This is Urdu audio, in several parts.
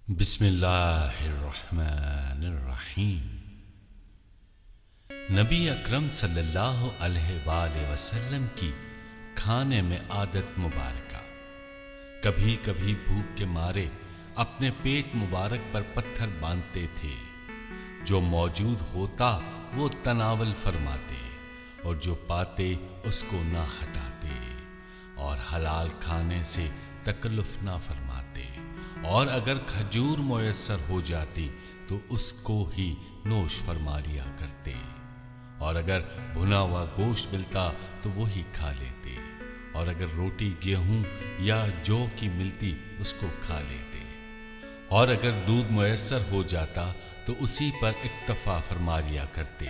بسم اللہ الرحمن الرحیم۔ نبی اکرم صلی اللہ علیہ وآلہ وسلم کی کھانے میں عادت مبارکہ۔ کبھی کبھی بھوک کے مارے اپنے پیٹ مبارک پر پتھر باندھتے تھے، جو موجود ہوتا وہ تناول فرماتے اور جو پاتے اس کو نہ ہٹاتے، اور حلال کھانے سے تکلف نہ فرماتے، اور اگر کھجور میسر ہو جاتی تو اس کو ہی نوش فرما لیا کرتے، اور اگر بھنا ہوا گوشت ملتا تو وہی کھا لیتے، اور اگر روٹی گیہوں یا جو کی ملتی اس کو کھا لیتے، اور اگر دودھ میسر ہو جاتا تو اسی پر اکتفا فرما لیا کرتے،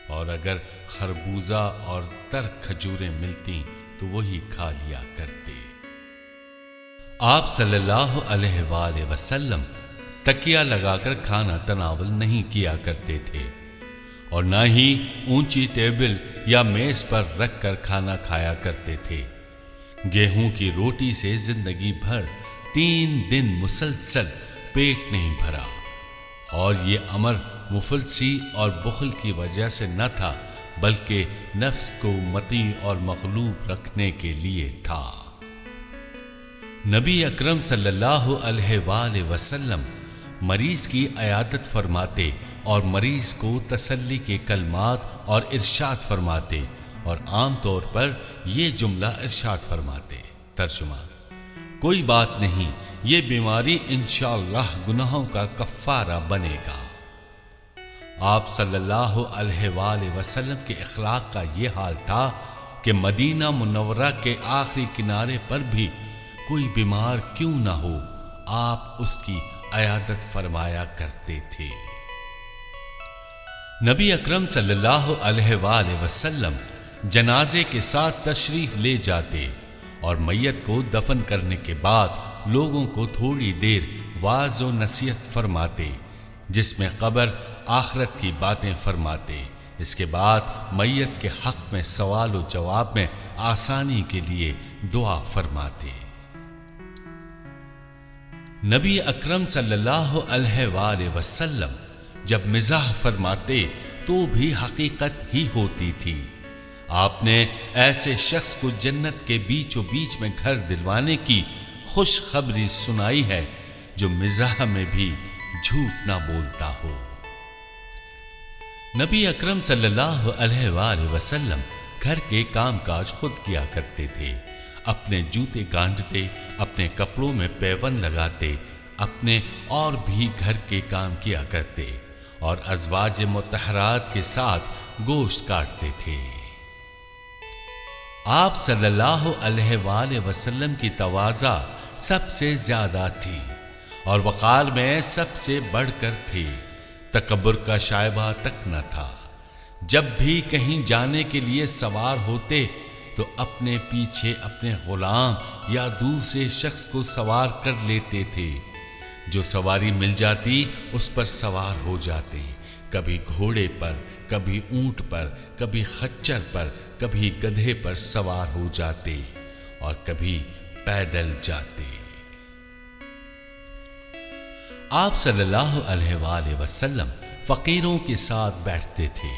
اور اگر خربوزہ اور تر کھجوریں ملتی تو وہی کھا لیا کرتے۔ آپ صلی اللہ علیہ وآلہ وسلم تکیہ لگا کر کھانا تناول نہیں کیا کرتے تھے، اور نہ ہی اونچی ٹیبل یا میز پر رکھ کر کھانا کھایا کرتے تھے۔ گیہوں کی روٹی سے زندگی بھر 3 دن مسلسل پیٹ نہیں بھرا، اور یہ امر مفلسی اور بخل کی وجہ سے نہ تھا، بلکہ نفس کو مطیع اور مغلوب رکھنے کے لیے تھا۔ نبی اکرم صلی اللہ علیہ وآلہ وسلم مریض کی عیادت فرماتے اور مریض کو تسلی کے کلمات اور ارشاد فرماتے، اور عام طور پر یہ جملہ ارشاد فرماتے، ترجمہ: کوئی بات نہیں، یہ بیماری انشاءاللہ گناہوں کا کفارہ بنے گا۔ آپ صلی اللہ علیہ وآلہ وسلم کے اخلاق کا یہ حال تھا کہ مدینہ منورہ کے آخری کنارے پر بھی کوئی بیمار کیوں نہ ہو، آپ اس کی عیادت فرمایا کرتے تھے۔ نبی اکرم صلی اللہ علیہ وآلہ وسلم جنازے کے ساتھ تشریف لے جاتے اور میت کو دفن کرنے کے بعد لوگوں کو تھوڑی دیر واعظ و نصیحت فرماتے، جس میں قبر آخرت کی باتیں فرماتے۔ اس کے بعد میت کے حق میں سوال و جواب میں آسانی کے لیے دعا فرماتے۔ نبی اکرم صلی اللہ علیہ وآلہ وسلم جب مزاح فرماتے تو بھی حقیقت ہی ہوتی تھی۔ آپ نے ایسے شخص کو جنت کے بیچ و بیچ میں گھر دلوانے کی خوشخبری سنائی ہے جو مزاح میں بھی جھوٹ نہ بولتا ہو۔ نبی اکرم صلی اللہ علیہ وآلہ وسلم گھر کے کام کاج خود کیا کرتے تھے، اپنے جوتے گانٹھتے، اپنے کپڑوں میں پیوند لگاتے، اپنے اور بھی گھر کے کام کیا کرتے، اور ازواج مطہرات کے ساتھ گوشت کاٹتے تھے۔ آپ صلی اللہ علیہ وآلہ وسلم کی تواضع سب سے زیادہ تھی اور وقار میں سب سے بڑھ کر تھی، تکبر کا شائبہ تک نہ تھا۔ جب بھی کہیں جانے کے لیے سوار ہوتے تو اپنے پیچھے اپنے غلام یا دوسرے شخص کو سوار کر لیتے تھے، جو سواری مل جاتی اس پر سوار ہو جاتے، کبھی گھوڑے پر، کبھی اونٹ پر، کبھی خچر پر، کبھی گدھے پر سوار ہو جاتے، اور کبھی پیدل جاتے۔ آپ صلی اللہ علیہ وآلہ وسلم فقیروں کے ساتھ بیٹھتے تھے،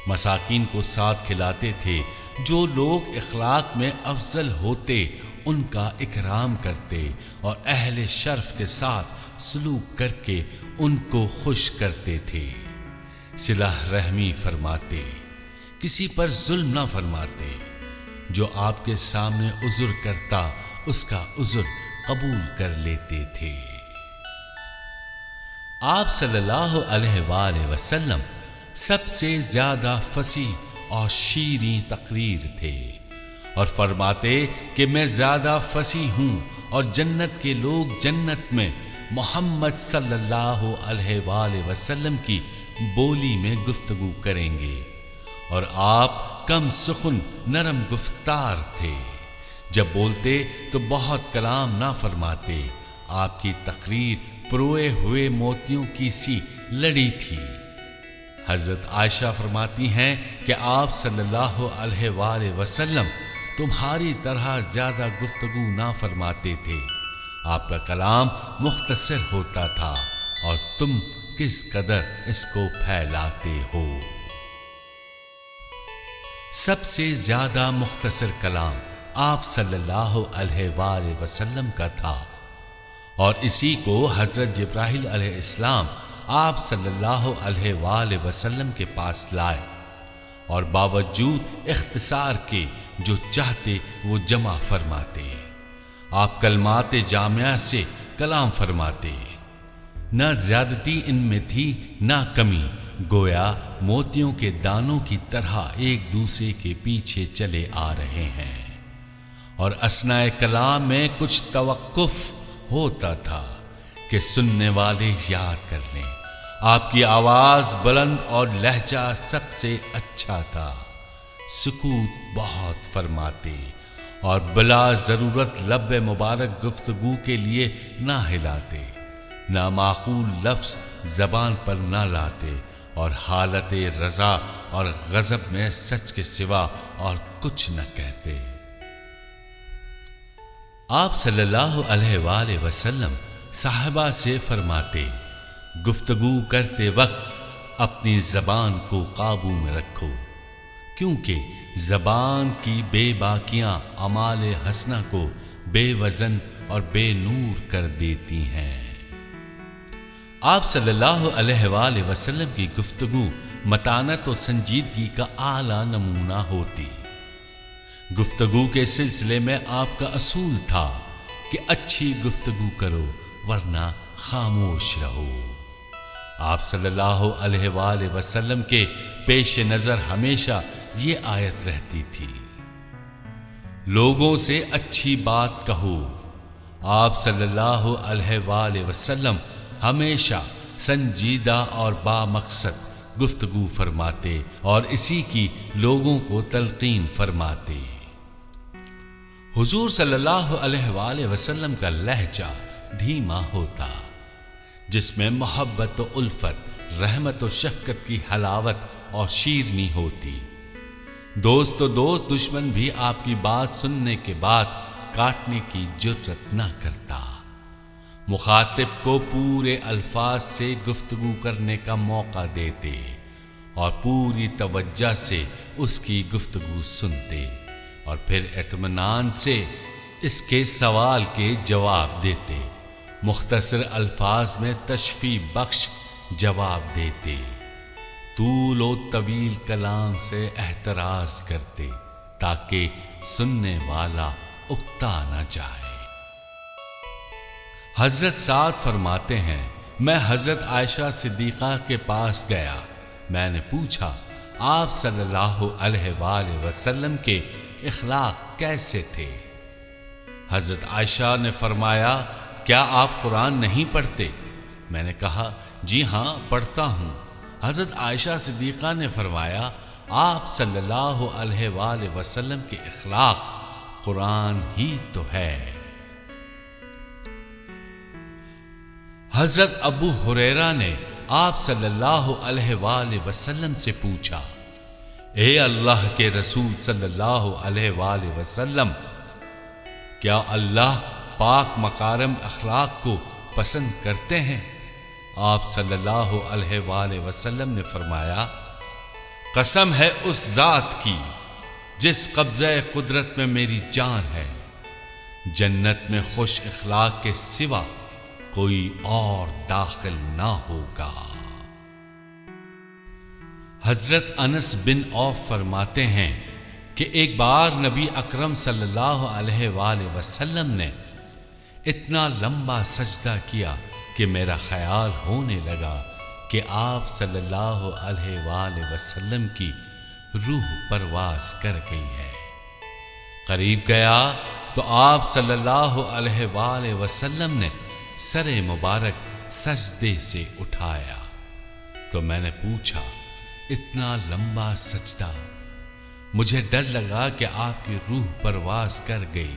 مساکین کو ساتھ کھلاتے تھے، جو لوگ اخلاق میں افضل ہوتے ان کا اکرام کرتے اور اہل شرف کے ساتھ سلوک کر کے ان کو خوش کرتے تھے، صلہ رحمی فرماتے، کسی پر ظلم نہ فرماتے، جو آپ کے سامنے عذر کرتا اس کا عذر قبول کر لیتے تھے۔ آپ صلی اللہ علیہ وآلہ وسلم سب سے زیادہ فصیح اور شیریں تقریر تھے، اور فرماتے کہ میں زیادہ فصیح ہوں، اور جنت کے لوگ جنت میں محمد صلی اللہ علیہ وآلہ وسلم کی بولی میں گفتگو کریں گے، اور آپ کم سخن نرم گفتار تھے، جب بولتے تو بہت کلام نہ فرماتے، آپ کی تقریر پروئے ہوئے موتیوں کی سی لڑی تھی۔ حضرت عائشہ فرماتی ہیں کہ آپ صلی اللہ علیہ وآلہ وسلم تمہاری طرح زیادہ گفتگو نہ فرماتے تھے، آپ کا کلام مختصر ہوتا تھا اور تم کس قدر اس کو پھیلاتے ہو۔ سب سے زیادہ مختصر کلام آپ صلی اللہ علیہ وآلہ وسلم کا تھا، اور اسی کو حضرت جبرائیل علیہ السلام آپ صلی اللہ علیہ وآلہ وسلم کے پاس لائے، اور باوجود اختصار کے جو چاہتے وہ جمع فرماتے۔ آپ کلمات جامعہ سے کلام فرماتے، نہ زیادتی ان میں تھی نہ کمی، گویا موتیوں کے دانوں کی طرح ایک دوسرے کے پیچھے چلے آ رہے ہیں، اور اثناء کلام میں کچھ توقف ہوتا تھا کہ سننے والے یاد کر لیں۔ آپ کی آواز بلند اور لہجہ سب سے اچھا تھا، سکوت بہت فرماتے اور بلا ضرورت لب مبارک گفتگو کے لیے نہ ہلاتے، نہ معقول لفظ زبان پر نہ لاتے، اور حالت رضا اور غضب میں سچ کے سوا اور کچھ نہ کہتے۔ آپ صلی اللہ علیہ وآلہ وسلم صحابہ سے فرماتے، گفتگو کرتے وقت اپنی زبان کو قابو میں رکھو، کیونکہ زبان کی بے باکیاں اعمال حسنہ کو بے وزن اور بے نور کر دیتی ہیں۔ آپ صلی اللہ علیہ وآلہ وسلم کی گفتگو متانت و سنجیدگی کا اعلیٰ نمونہ ہوتی۔ گفتگو کے سلسلے میں آپ کا اصول تھا کہ اچھی گفتگو کرو ورنہ خاموش رہو۔ آپ صلی اللہ علیہ وآلہ وسلم کے پیش نظر ہمیشہ یہ آیت رہتی تھی، لوگوں سے اچھی بات کہو۔ آپ صلی اللہ علیہ وآلہ وسلم ہمیشہ سنجیدہ اور با مقصد گفتگو فرماتے اور اسی کی لوگوں کو تلقین فرماتے۔ حضور صلی اللہ علیہ وآلہ وسلم کا لہجہ دھیما ہوتا، جس میں محبت و الفت، رحمت و شفقت کی حلاوت اور شیرنی ہوتی۔ دوست و دوست دشمن بھی آپ کی بات سننے کے بعد کاٹنے کی جرت نہ کرتا۔ مخاطب کو پورے الفاظ سے گفتگو کرنے کا موقع دیتے اور پوری توجہ سے اس کی گفتگو سنتے، اور پھر اطمینان سے اس کے سوال کے جواب دیتے، مختصر الفاظ میں تشفیع بخش جواب دیتے، طول و طویل کلام سے احتراز کرتے تاکہ سننے والا اکتا نہ جائے۔ حضرت سعد فرماتے ہیں، میں حضرت عائشہ صدیقہ کے پاس گیا، میں نے پوچھا آپ صلی اللہ علیہ وآلہ وسلم کے اخلاق کیسے تھے؟ حضرت عائشہ نے فرمایا، کیا آپ قرآن نہیں پڑھتے؟ میں نے کہا، جی ہاں پڑھتا ہوں۔ حضرت عائشہ صدیقہ نے فرمایا، آپ صلی اللہ علیہ وآلہ وسلم کے اخلاق قرآن ہی تو ہے۔ حضرت ابو ہریرہ نے آپ صلی اللہ علیہ وآلہ وسلم سے پوچھا، اے اللہ کے رسول صلی اللہ علیہ وآلہ وسلم، کیا اللہ پاک مکارم اخلاق کو پسند کرتے ہیں؟ آپ صلی اللہ علیہ وآلہ وسلم نے فرمایا، قسم ہے اس ذات کی جس قبضہ قدرت میں میری جان ہے، جنت میں خوش اخلاق کے سوا کوئی اور داخل نہ ہوگا۔ حضرت انس بن عوف فرماتے ہیں کہ ایک بار نبی اکرم صلی اللہ علیہ وآلہ وسلم نے اتنا لمبا سجدہ کیا کہ میرا خیال ہونے لگا کہ آپ صلی اللہ علیہ وآلہ وسلم کی روح پرواز کر گئی ہے۔ قریب گیا تو آپ صلی اللہ علیہ وآلہ وسلم نے سر مبارک سجدے سے اٹھایا تو میں نے پوچھا، اتنا لمبا سجدہ؟ مجھے ڈر لگا کہ آپ کی روح پرواز کر گئی۔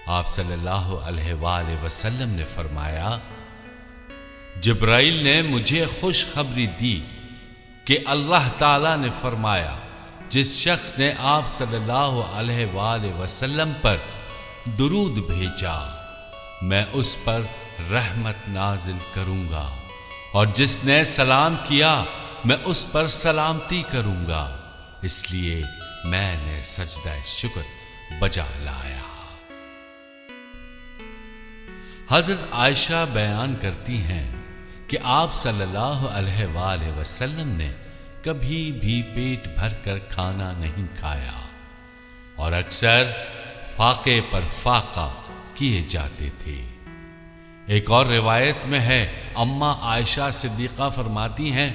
آپ صلی اللہ علیہ وآلہ وسلم نے فرمایا، جبرائیل نے مجھے خوشخبری دی کہ اللہ تعالیٰ نے فرمایا، جس شخص نے آپ صلی اللہ علیہ وآلہ وسلم پر درود بھیجا میں اس پر رحمت نازل کروں گا، اور جس نے سلام کیا میں اس پر سلامتی کروں گا، اس لیے میں نے سجدہ شکر بجا لایا۔ حضرت عائشہ بیان کرتی ہیں کہ آپ صلی اللہ علیہ وآلہ وسلم نے کبھی بھی پیٹ بھر کر کھانا نہیں کھایا، اور اکثر فاقے پر فاقہ کیے جاتے تھے۔ ایک اور روایت میں ہے، اماں عائشہ صدیقہ فرماتی ہیں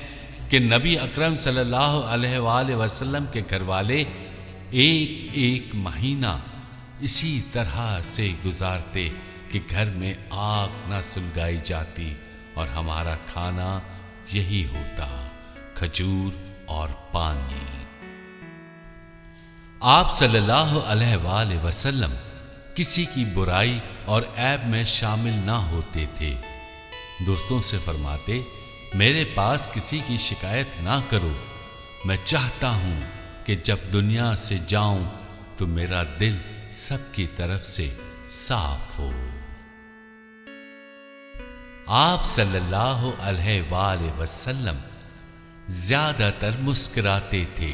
کہ نبی اکرم صلی اللہ علیہ وآلہ وسلم کے گھر والے ایک مہینہ اسی طرح سے گزارتے کہ گھر میں آگ نہ سلگائی جاتی، اور ہمارا کھانا یہی ہوتا، کھجور اور پانی۔ آپ صلی اللہ علیہ وآلہ وسلم کسی کی برائی اور عیب میں شامل نہ ہوتے تھے۔ دوستوں سے فرماتے، میرے پاس کسی کی شکایت نہ کرو، میں چاہتا ہوں کہ جب دنیا سے جاؤں تو میرا دل سب کی طرف سے صاف ہو۔ آپ صلی اللہ علیہ وآلہ وسلم زیادہ تر مسکراتے تھے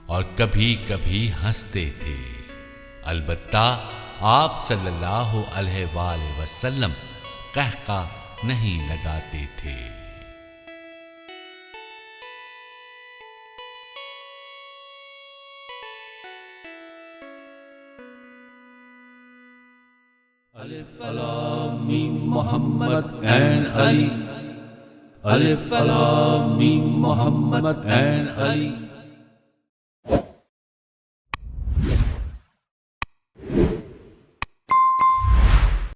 اور کبھی کبھی ہنستے تھے، البتہ آپ صلی اللہ علیہ وآلہ وسلم قہقہ نہیں لگاتے تھے۔ الف لام میم محمد عین علی، الف لام میم محمد عین علی۔